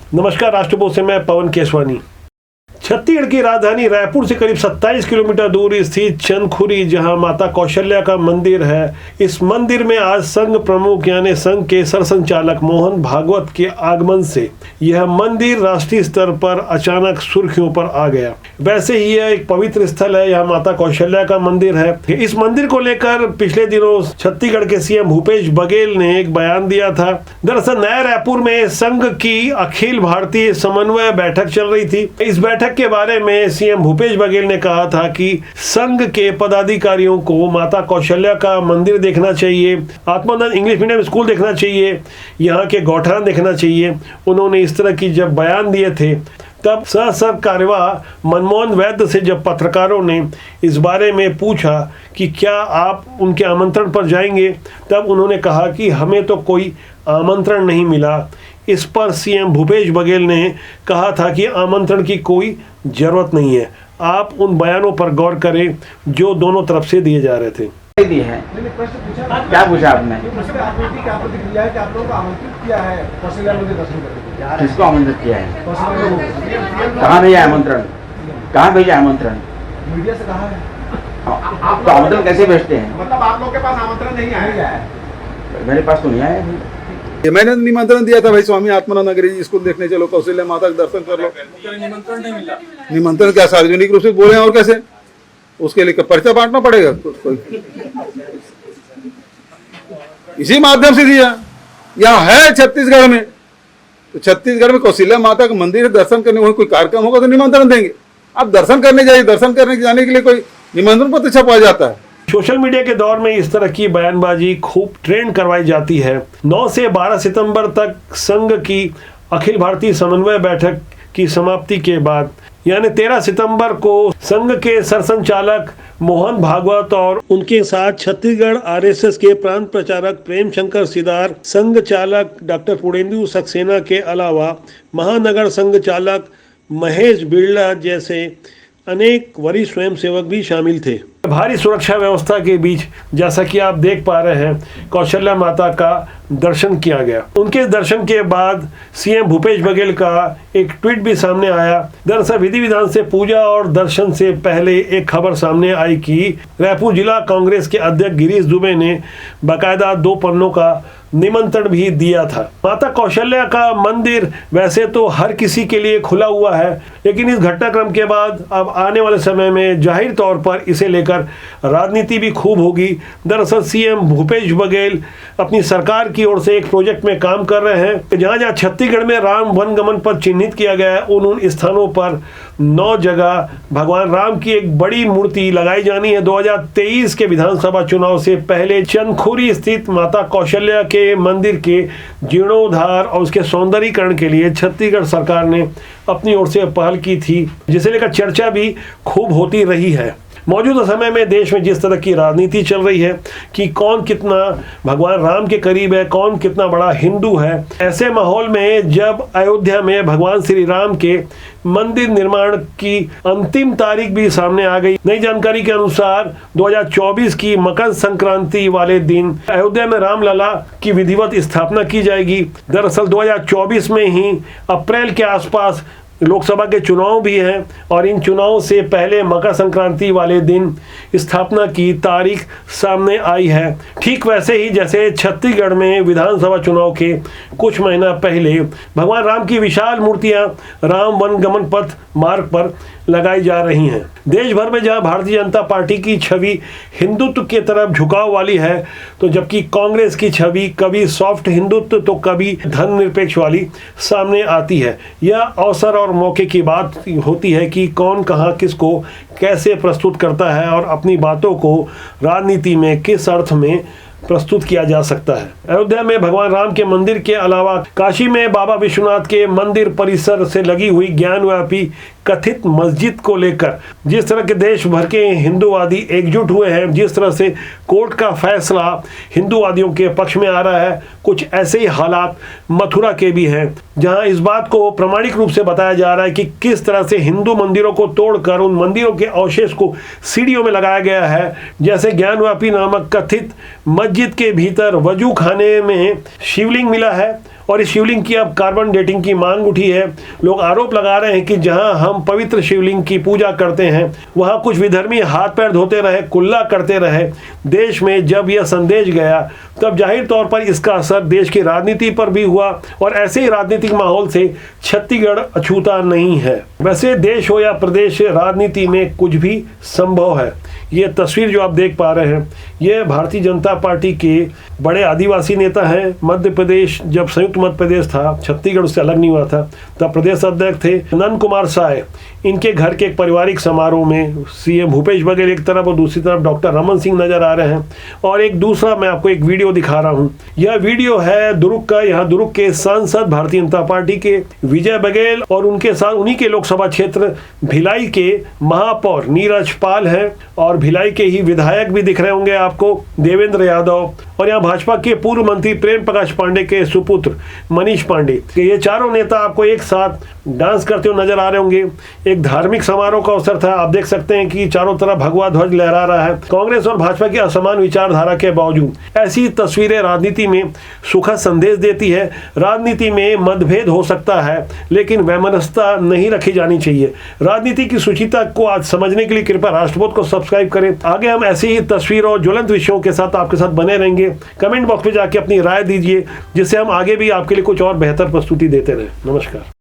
नमस्कार, राष्ट्रपोष से मैं पवन केसवानी। छत्तीसगढ़ की राजधानी रायपुर से करीब 27 किलोमीटर दूर स्थित चंदखुरी, जहां माता कौशल्या का मंदिर है, इस मंदिर में आज संघ प्रमुख यानी संघ के सरसंचालक मोहन भागवत के आगमन से यह मंदिर राष्ट्रीय स्तर पर अचानक सुर्खियों पर आ गया। वैसे ही यह एक पवित्र स्थल है, यह माता कौशल्या का मंदिर है। इस मंदिर को लेकर पिछले दिनों छत्तीसगढ़ के सीएम भूपेश बघेल ने एक बयान दिया था। दरअसल नया रायपुर में संघ की अखिल भारतीय समन्वय बैठक चल रही थी। इस बैठक के बारे में सीएम भूपेश बघेल ने कहा था कि संघ के पदाधिकारियों को माता कौशल्या का मंदिर देखना चाहिए, आत्मानंद इंग्लिश मीडियम स्कूल देखना चाहिए, यहाँ के गौठान देखना चाहिए। उन्होंने इस तरह की जब बयान दिए थे, तब सर कार्यवाह मनमोहन वैद्य से जब पत्रकारों ने इस बारे में पूछा कि क्या आप उनके आमंत्रण पर जाएंगे, तब उन्होंने कहा कि हमें तो कोई आमंत्रण नहीं मिला। इस पर सीएम भूपेश बघेल ने कहा था कि आमंत्रण की कोई जरूरत नहीं है। आप उन बयानों पर गौर करें जो दोनों तरफ से दिए जा रहे थे। दिए हैं क्या पूछा आपने? किसको आमंत्रित किया है? कहाँ भेजा आमंत्रण? कहाँ भेजा आमंत्रण? मीडिया से कहा है। तो आमंत्रण कैसे भेजते हैं? मतलब आप लोग के पास आमंत्रण नहीं आया है? मेरे पास तो नहीं आया। मैंने निमंत्रण दिया था भाई, स्वामी आत्मानंद अंग्रेजी स्कूल देखने चलो, कौशल्या माता का दर्शन कर लो। निमंत्रण नहीं मिला। निमंत्रण क्या सार्वजनिक रूप से बोले हैं और कैसे? उसके लिए पर्चा बांटना पड़ेगा? इसी माध्यम से दिया। यहाँ है छत्तीसगढ़ में, तो छत्तीसगढ़ में कौशल्या माता का मंदिर दर्शन करने, वहीं कोई कार्यक्रम होगा तो निमंत्रण देंगे। आप दर्शन करने जाइए, दर्शन करने जाने के लिए कोई निमंत्रण पत्र छपा जाता है। सोशल मीडिया के दौर में इस तरह की बयानबाजी खूब ट्रेंड करवाई जाती है। 9 से 12 सितंबर तक संघ की अखिल भारतीय समन्वय बैठक की समाप्ति के बाद यानी 13 सितंबर को संघ के सरसंचालक मोहन भागवत और उनके साथ छत्तीसगढ़ आरएसएस के प्रांत प्रचारक प्रेम शंकर सिदार, संघ चालक डॉक्टर पुरेंदु सक्सेना के अलावा महानगर संघ चालक महेश बिड़ला जैसे अनेक वरिष्ठ स्वयंसेवक भी शामिल थे। भारी सुरक्षा व्यवस्था के बीच जैसा कि आप देख पा रहे हैं, कौशल्या माता का दर्शन किया गया। उनके दर्शन के बाद सीएम भूपेश बघेल का एक ट्वीट भी सामने आया। दरअसल विधि विधान से पूजा और दर्शन से पहले एक खबर सामने आई कि रायपुर जिला कांग्रेस के अध्यक्ष गिरीश दुबे ने बाकायदा 2 पन्नों का निमंत्रण भी दिया था। माता कौशल्या का मंदिर वैसे तो हर किसी के लिए खुला हुआ है, लेकिन इस घटनाक्रम के बाद अब आने वाले समय में जाहिर तौर पर इसे लेकर राजनीति भी खूब होगी। दरअसल सीएम भूपेश बघेल अपनी सरकार की ओर से एक प्रोजेक्ट में काम कर रहे हैं, जहां जहां छत्तीसगढ़ में राम वनगमन पर चिन्हित किया गया है, उन स्थानों पर 9 जगह भगवान राम की एक बड़ी मूर्ति लगाई जानी है। 2023 के विधानसभा चुनाव से पहले चंदखुरी स्थित माता कौशल्या के मंदिर के जीर्णोद्धार और उसके सौंदर्यीकरण के लिए छत्तीसगढ़ सरकार ने अपनी ओर से पहल की थी, जिसे लेकर चर्चा भी खूब होती रही है। मौजूदा समय में देश में जिस तरह की राजनीति चल रही है कि कौन कितना भगवान राम के करीब है, कौन कितना बड़ा हिंदू है, ऐसे माहौल में जब अयोध्या में भगवान श्री राम के मंदिर निर्माण की अंतिम तारीख भी सामने आ गई। नई जानकारी के अनुसार 2024 की मकर संक्रांति वाले दिन अयोध्या में रामलला की विधिवत स्थापना की जाएगी। दरअसल 2024 में ही अप्रैल के आसपास लोकसभा के चुनाव भी हैं और इन चुनावों से पहले मकर संक्रांति वाले दिन स्थापना की तारीख सामने आई है। ठीक वैसे ही जैसे छत्तीसगढ़ में विधानसभा चुनाव के कुछ महीना पहले भगवान राम की विशाल मूर्तियां राम वनगमन पथ मार्ग पर लगाई जा रही हैं। देश भर में जहां भारतीय जनता पार्टी की छवि हिंदुत्व की तरफ झुकाव वाली है, तो जबकि कांग्रेस की छवि कभी सॉफ्ट हिंदुत्व तो कभी धर्मनिरपेक्ष वाली सामने आती है। यह अवसर और मौके की बात होती है कि कौन कहां किसको कैसे प्रस्तुत करता है और अपनी बातों को राजनीति में किस अर्थ में प्रस्तुत किया जा सकता है। अयोध्या में भगवान राम के मंदिर के अलावा काशी में बाबा विश्वनाथ के मंदिर परिसर से लगी हुई ज्ञानव्यापी कथित मस्जिद को लेकर जिस तरह के देश भर के हिंदूवादी एकजुट हुए हैं, जिस तरह से कोर्ट का फैसला हिंदूवादियों के पक्ष में आ रहा है, कुछ ऐसे ही हालात मथुरा के भी हैं, जहां इस बात को प्रामाणिक रूप से बताया जा रहा है कि किस तरह से हिंदू मंदिरों को तोड़कर उन मंदिरों के अवशेष को सीढ़ियों में लगाया गया है। जैसे ज्ञानव्यापी नामक कथित मस्जिद के भीतर वजू खाने में शिवलिंग मिला है और इस शिवलिंग की अब कार्बन डेटिंग की मांग उठी है। लोग आरोप लगा रहे हैं कि जहां हम पवित्र शिवलिंग की पूजा करते हैं वहां कुछ विधर्मी हाथ पैर धोते रहे, कुल्ला करते रहे। देश में जब यह संदेश गया तब जाहिर तौर पर इसका असर देश की राजनीति पर भी हुआ और ऐसे ही राजनीतिक माहौल से छत्तीसगढ़ अछूता नहीं है। वैसे देश हो या प्रदेश, राजनीति में कुछ भी संभव है। ये तस्वीर जो आप देख पा रहे हैं ये भारतीय जनता पार्टी के बड़े आदिवासी नेता हैं। मध्य प्रदेश जब संयुक्त मध्य प्रदेश था, छत्तीसगढ़ उससे अलग नहीं हुआ था, तब प्रदेश अध्यक्ष थे नंद कुमार साय। इनके घर के एक पारिवारिक समारोह में सीएम भूपेश बघेल एक तरफ और दूसरी तरफ डॉक्टर रमन सिंह नजर आ रहे हैं। और एक दूसरा मैं आपको एक वीडियो दिखा रहा हूं। यह वीडियो है दुर्ग का। यहाँ दुर्ग के सांसद भारतीय जनता पार्टी के विजय बघेल और उनके साथ उन्हीं के लोकसभा क्षेत्र भिलाई के महापौर नीरज पाल हैं और भिलाई के ही विधायक भी दिख रहे होंगे आपको, देवेंद्र यादव। और यहाँ भाजपा के पूर्व मंत्री प्रेम प्रकाश पांडे के सुपुत्र मनीष पांडे। ये चारों नेता आपको एक साथ डांस करते हुए नजर आ रहे होंगे। एक धार्मिक समारोह का अवसर था। आप देख सकते हैं कि चारों तरफ भगवा ध्वज लहरा रहा है। कांग्रेस और भाजपा की असमान विचारधारा के बावजूद ऐसी तस्वीरें राजनीति में सुखद संदेश देती है। राजनीति में मतभेद हो सकता है लेकिन वैमनस्यता नहीं रखी जानी चाहिए। राजनीति की सुचिता को आज समझने के लिए कृपया राष्ट्रबोध को सब्सक्राइब करें। आगे हम ऐसी ही तस्वीरों और ज्वलंत विषयों के साथ आपके साथ बने रहेंगे। कमेंट बॉक्स में जाके अपनी राय दीजिए जिससे हम आगे भी आपके लिए कुछ और बेहतर प्रस्तुति देते रहें। नमस्कार।